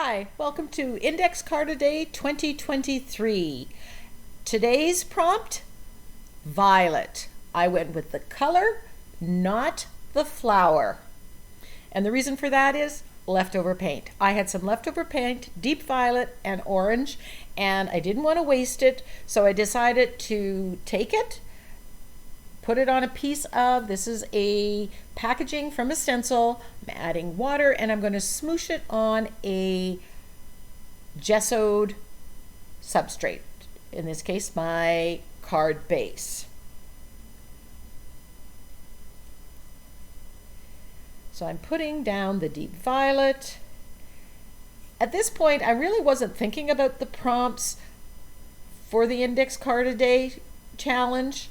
Hi, welcome to Index Card a Day 2023. Today's prompt, violet. I went with the color, not the flower. And the reason for that is leftover paint. I had some leftover paint, deep violet and orange, and I didn't want to waste it, so I decided to take it, put it on a piece of, this is a packaging from a stencil. I'm adding water and I'm going to smoosh it on a gessoed substrate. In this case, my card base. So I'm putting down the deep violet. At this point, I really wasn't thinking about the prompts for the Index Card a Day challenge.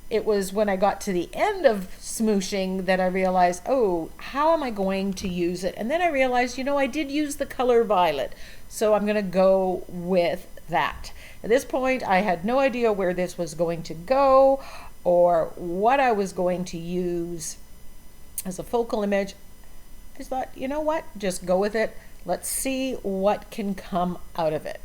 It was when I got to the end of smooshing that I realized, oh, how am I going to use it? And then I realized, I did use the color violet, so I'm going to go with that. At this point, I had no idea where this was going to go or what I was going to use as a focal image. I just thought, you know what? Just go with it. Let's see what can come out of it.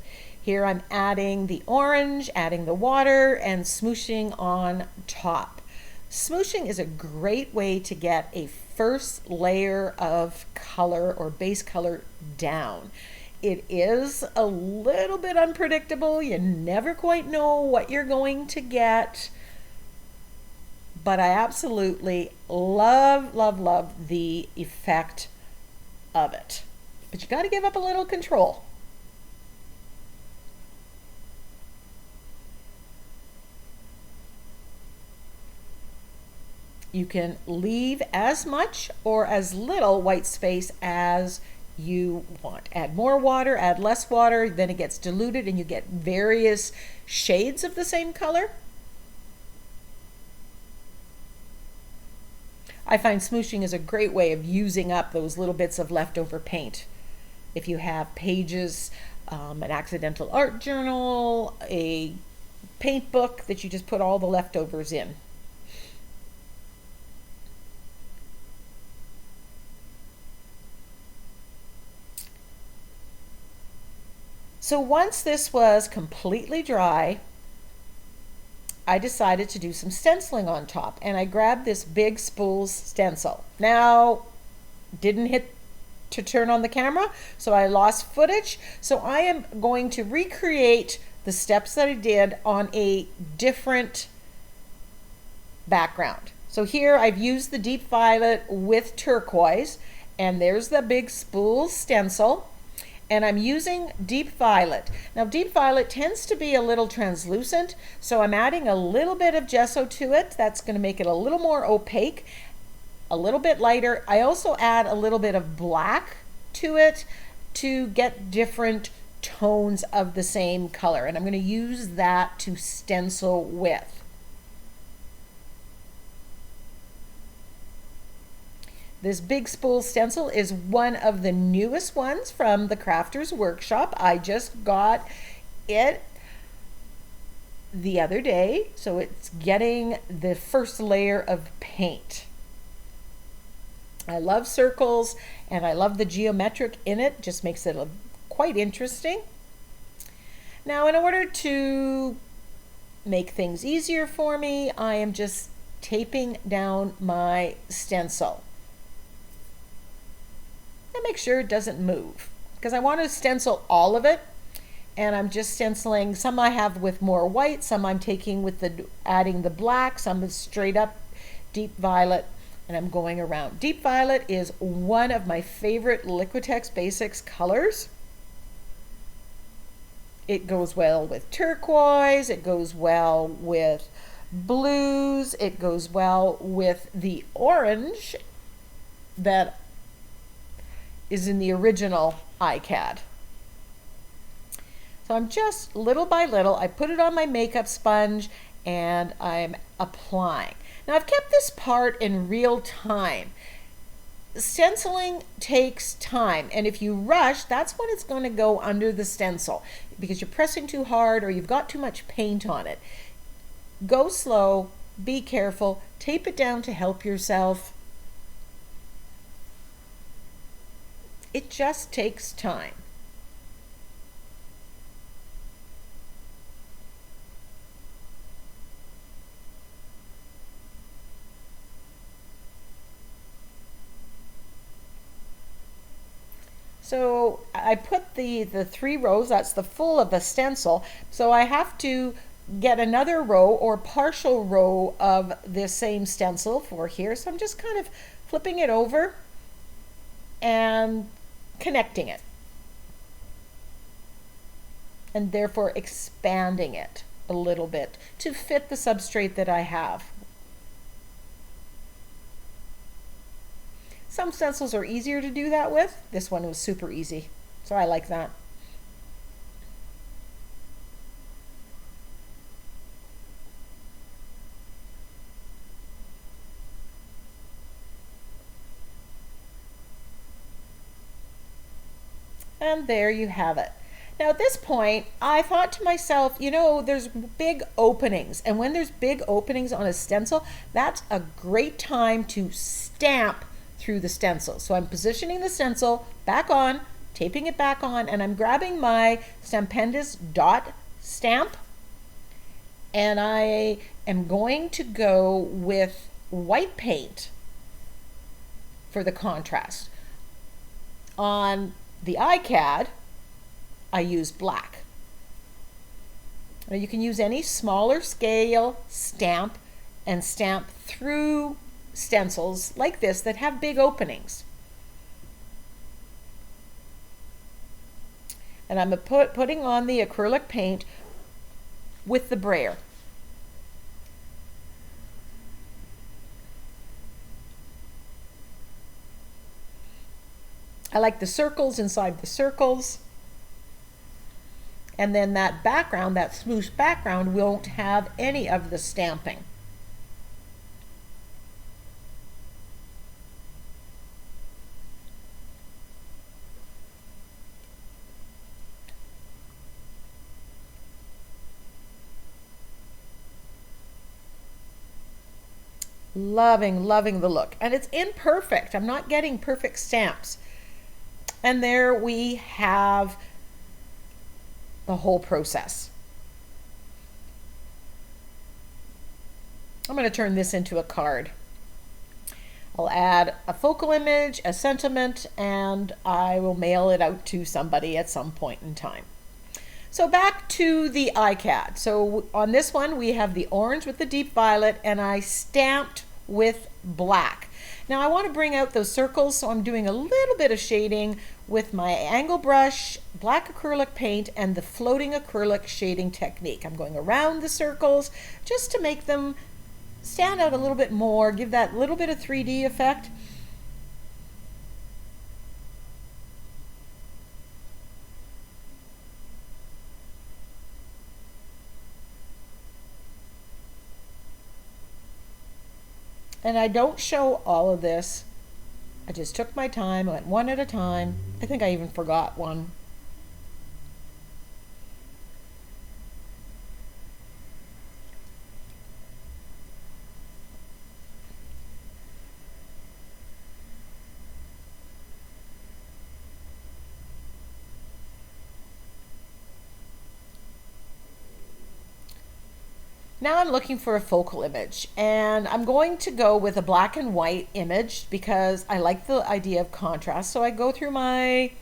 Here I'm adding the orange, adding the water, and smooshing on top. Smooshing is a great way to get a first layer of color or base color down. It is a little bit unpredictable. You never quite know what you're going to get. But I absolutely love, love, love the effect of it. But you got to give up a little control. You can leave as much or as little white space as you want. Add more water, add less water, then it gets diluted and you get various shades of the same color. I find smooshing is a great way of using up those little bits of leftover paint. If you have pages, an accidental art journal, a paint book that you just put all the leftovers in. So once this was completely dry, I decided to do some stenciling on top, and I grabbed this big spools stencil. Now, didn't hit to turn on the camera, so I lost footage. So I am going to recreate the steps that I did on a different background. So here I've used the deep violet with turquoise, and there's the big spool stencil. And I'm using deep violet. Now deep violet tends to be a little translucent, so I'm adding a little bit of gesso to it. That's going to make it a little more opaque, a little bit lighter. I also add a little bit of black to it to get different tones of the same color. And I'm going to use that to stencil with. This big spool stencil is one of the newest ones from the Crafter's Workshop. I just got it the other day, so it's getting the first layer of paint. I love circles and I love the geometric in it. Just makes it quite interesting. Now, in order to make things easier for me, I am just taping down my stencil. And make sure it doesn't move, because I want to stencil all of it, and I'm just stenciling. Some I have with more white, some I'm taking with adding the black, some is straight up deep violet, and I'm going around. Deep violet is one of my favorite Liquitex Basics colors. It goes well with turquoise, it goes well with blues, it goes well with the orange that is in the original ICAD. So I'm just little by little, I put it on my makeup sponge and I'm applying. Now I've kept this part in real time. Stenciling takes time, and if you rush, that's when it's going to go under the stencil because you're pressing too hard or you've got too much paint on it. Go slow, be careful, tape it down to help yourself. It just takes time. So I put the 3 rows, that's the full of the stencil, so I have to get another row or partial row of this same stencil for here. So I'm just kind of flipping it over and connecting it, and therefore expanding it a little bit to fit the substrate that I have. Some stencils are easier to do that with. This one was super easy, so I like that. And there you have it. Now at this point, I thought to myself, you know, there's big openings, and when there's big openings on a stencil, that's a great time to stamp through the stencil. So I'm positioning the stencil back on, taping it back on, and I'm grabbing my Stampendous dot stamp, and I am going to go with white paint for the contrast. On the ICAD, I use black. Now you can use any smaller scale stamp and stamp through stencils like this that have big openings. And I'm putting on the acrylic paint with the brayer. I like the circles inside the circles. And then that background, that smooshed background, won't have any of the stamping. Loving the look. And it's imperfect. I'm not getting perfect stamps. And there we have the whole process. I'm going to turn this into a card. I'll add a focal image, a sentiment, and I will mail it out to somebody at some point in time. So back to the ICAD. So on this one we have the orange with the deep violet, and I stamped with black. Now I want to bring out those circles, so I'm doing a little bit of shading with my angle brush, black acrylic paint, and the floating acrylic shading technique. I'm going around the circles just to make them stand out a little bit more, give that little bit of 3D effect. And I don't show all of this. I just took my time, I went one at a time. I think I even forgot one. Now I'm looking for a focal image, and I'm going to go with a black and white image because I like the idea of contrast. So I go through my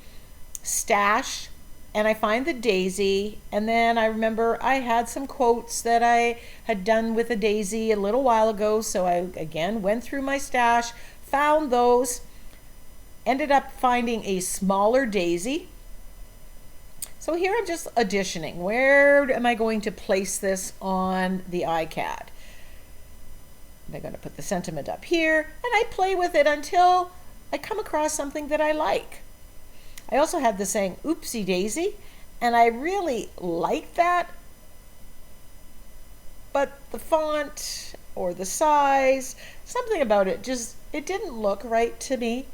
stash and I find the daisy, and then I remember I had some quotes that I had done with a daisy a little while ago, so I again went through my stash, found those, ended up finding a smaller daisy. So here I'm just additioning. Where am I going to place this on the ICAD? I'm going to put the sentiment up here, and I play with it until I come across something that I like. I also had the saying oopsie daisy, and I really like that, but the font or the size, something about it just, it didn't look right to me.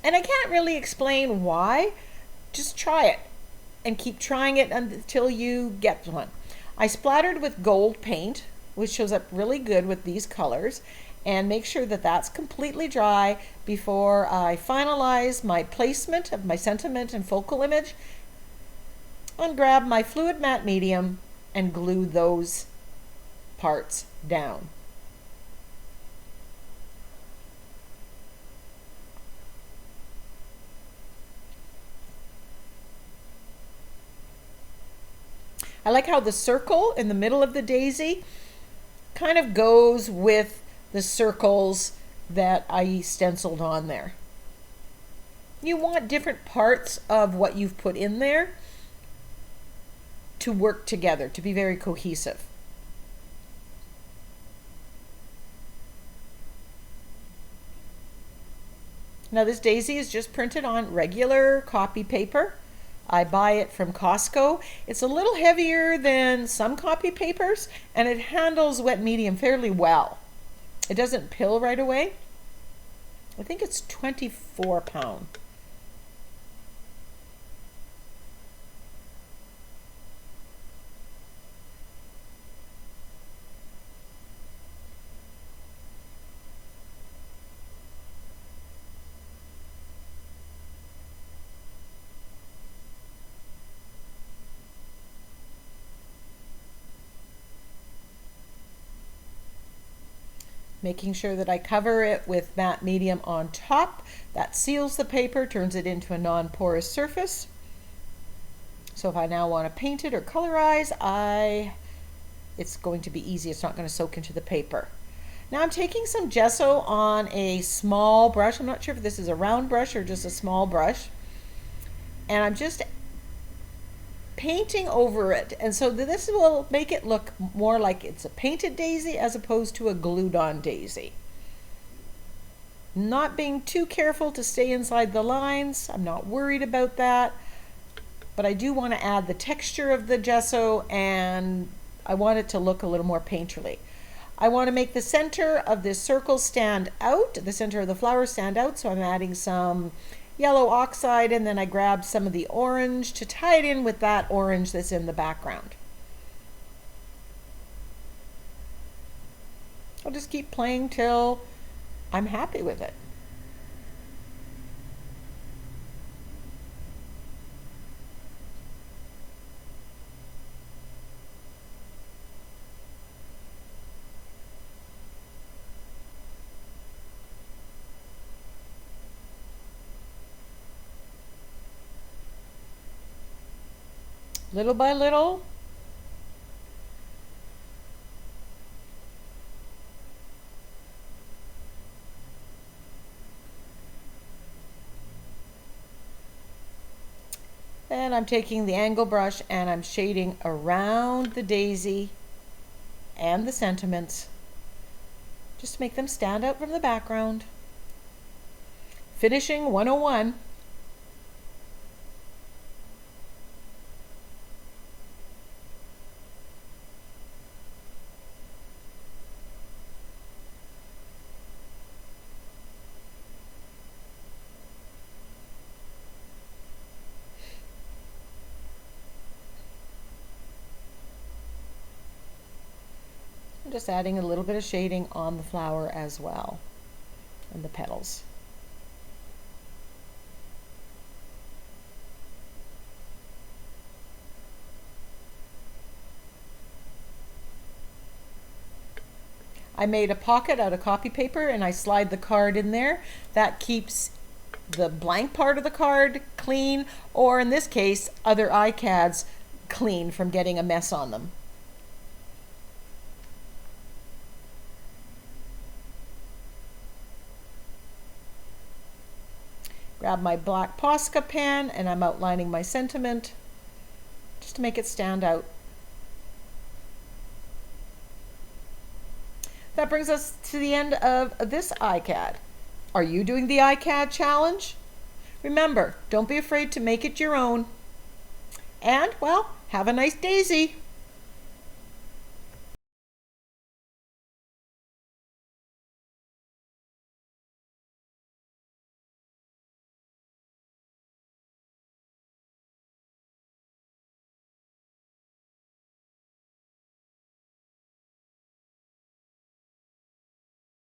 And I can't really explain why. Just try it and keep trying it until you get one. I splattered with gold paint, which shows up really good with these colors, and make sure that that's completely dry before I finalize my placement of my sentiment and focal image, and grab my fluid matte medium and glue those parts down. I like how the circle in the middle of the daisy kind of goes with the circles that I stenciled on there. You want different parts of what you've put in there to work together, to be very cohesive. Now this daisy is just printed on regular copy paper. I buy it from Costco. It's a little heavier than some copy papers, and it handles wet medium fairly well. It doesn't pill right away. I think it's 24 pound. Making sure that I cover it with matte medium on top. That seals the paper, turns it into a non-porous surface. So if I now want to paint it or colorize, it's going to be easy. It's not going to soak into the paper. Now I'm taking some gesso on a small brush. I'm not sure if this is a round brush or just a small brush. And I'm just painting over it, and so this will make it look more like it's a painted daisy as opposed to a glued on daisy. Not being too careful to stay inside the lines. I'm not worried about that, but I do want to add the texture of the gesso, and I want it to look a little more painterly. I want to make the center of this circle stand out, the center of the flower stand out, so I'm adding some yellow oxide, and then I grab some of the orange to tie it in with that orange that's in the background. I'll just keep playing till I'm happy with it. Little by little, and I'm taking the angle brush and I'm shading around the daisy and the sentiments just to make them stand out from the background. Finishing 101. Just adding a little bit of shading on the flower as well, and the petals. I made a pocket out of copy paper and I slide the card in there. That keeps the blank part of the card clean, or in this case, other ICADs clean from getting a mess on them. Grab my black Posca pen and I'm outlining my sentiment just to make it stand out. That brings us to the end of this ICAD. Are you doing the ICAD challenge? Remember, don't be afraid to make it your own. And, well, have a nice daisy.